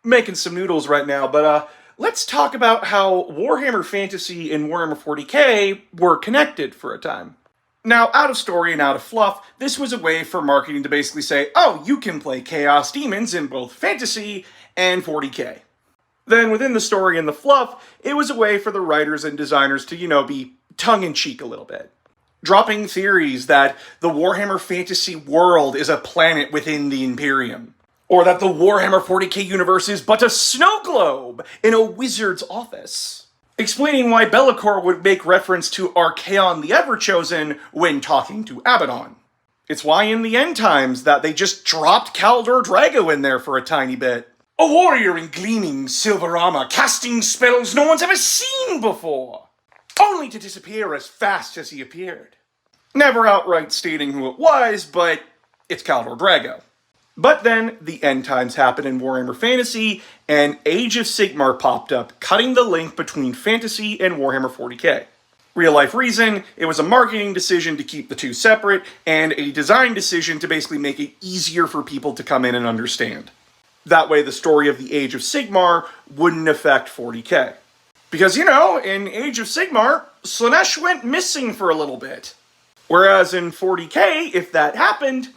making some noodles right now, but let's talk about how Warhammer Fantasy and Warhammer 40k were connected for a time. Now, out of story and out of fluff, this was a way for marketing to basically say, oh, you can play Chaos Demons in both Fantasy and 40k. Then within the story and the fluff, it was a way for the writers and designers to, be tongue-in-cheek a little bit. Dropping theories that the Warhammer Fantasy world is a planet within the Imperium. Or that the Warhammer 40k universe is but a snow globe in a wizard's office. Explaining why Be'lakor would make reference to Archaon the Everchosen when talking to Abaddon. It's why in the end times that they just dropped Kaldor Drago in there for a tiny bit. A warrior in gleaming silver armor, casting spells no one's ever seen before, only to disappear as fast as he appeared. Never outright stating who it was, but it's Kaldor Drago. But then, the end times happened in Warhammer Fantasy, and Age of Sigmar popped up, cutting the link between Fantasy and Warhammer 40k. Real life reason, it was a marketing decision to keep the two separate, and a design decision to basically make it easier for people to come in and understand. That way the story of the Age of Sigmar wouldn't affect 40k. Because, in Age of Sigmar, Slaanesh went missing for a little bit. Whereas in 40k, if that happened,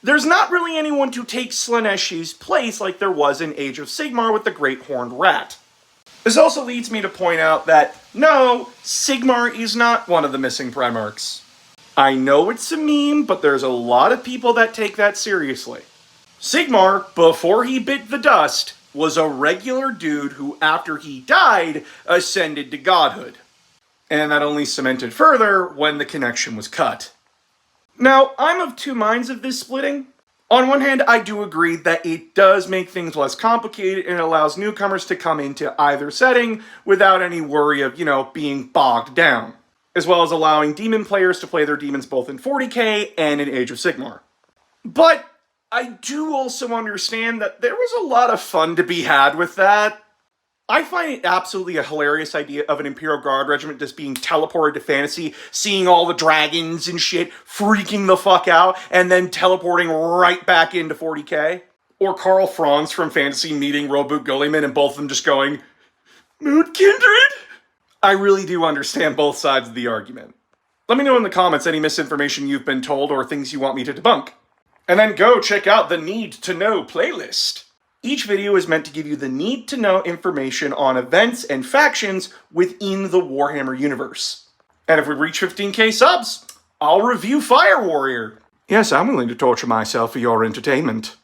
there's not really anyone to take Slaanesh's place like there was in Age of Sigmar with the Great Horned Rat. This also leads me to point out that, no, Sigmar is not one of the missing Primarchs. I know it's a meme, but there's a lot of people that take that seriously. Sigmar, before he bit the dust, was a regular dude who, after he died, ascended to godhood. And that only cemented further when the connection was cut. Now, I'm of two minds of this splitting. On one hand, I do agree that it does make things less complicated and allows newcomers to come into either setting without any worry of, being bogged down. As well as allowing demon players to play their demons both in 40k and in Age of Sigmar. But I do also understand that there was a lot of fun to be had with that. I find it absolutely a hilarious idea of an Imperial Guard regiment just being teleported to Fantasy, seeing all the dragons and shit, freaking the fuck out, and then teleporting right back into 40k. Or Karl Franz from Fantasy meeting Roboute Guilliman and both of them just going, Mood Kindred? I really do understand both sides of the argument. Let me know in the comments any misinformation you've been told or things you want me to debunk. And then go check out the Need to Know playlist. Each video is meant to give you the need-to-know information on events and factions within the Warhammer universe. And if we reach 15k subs, I'll review Fire Warrior. Yes, I'm willing to torture myself for your entertainment.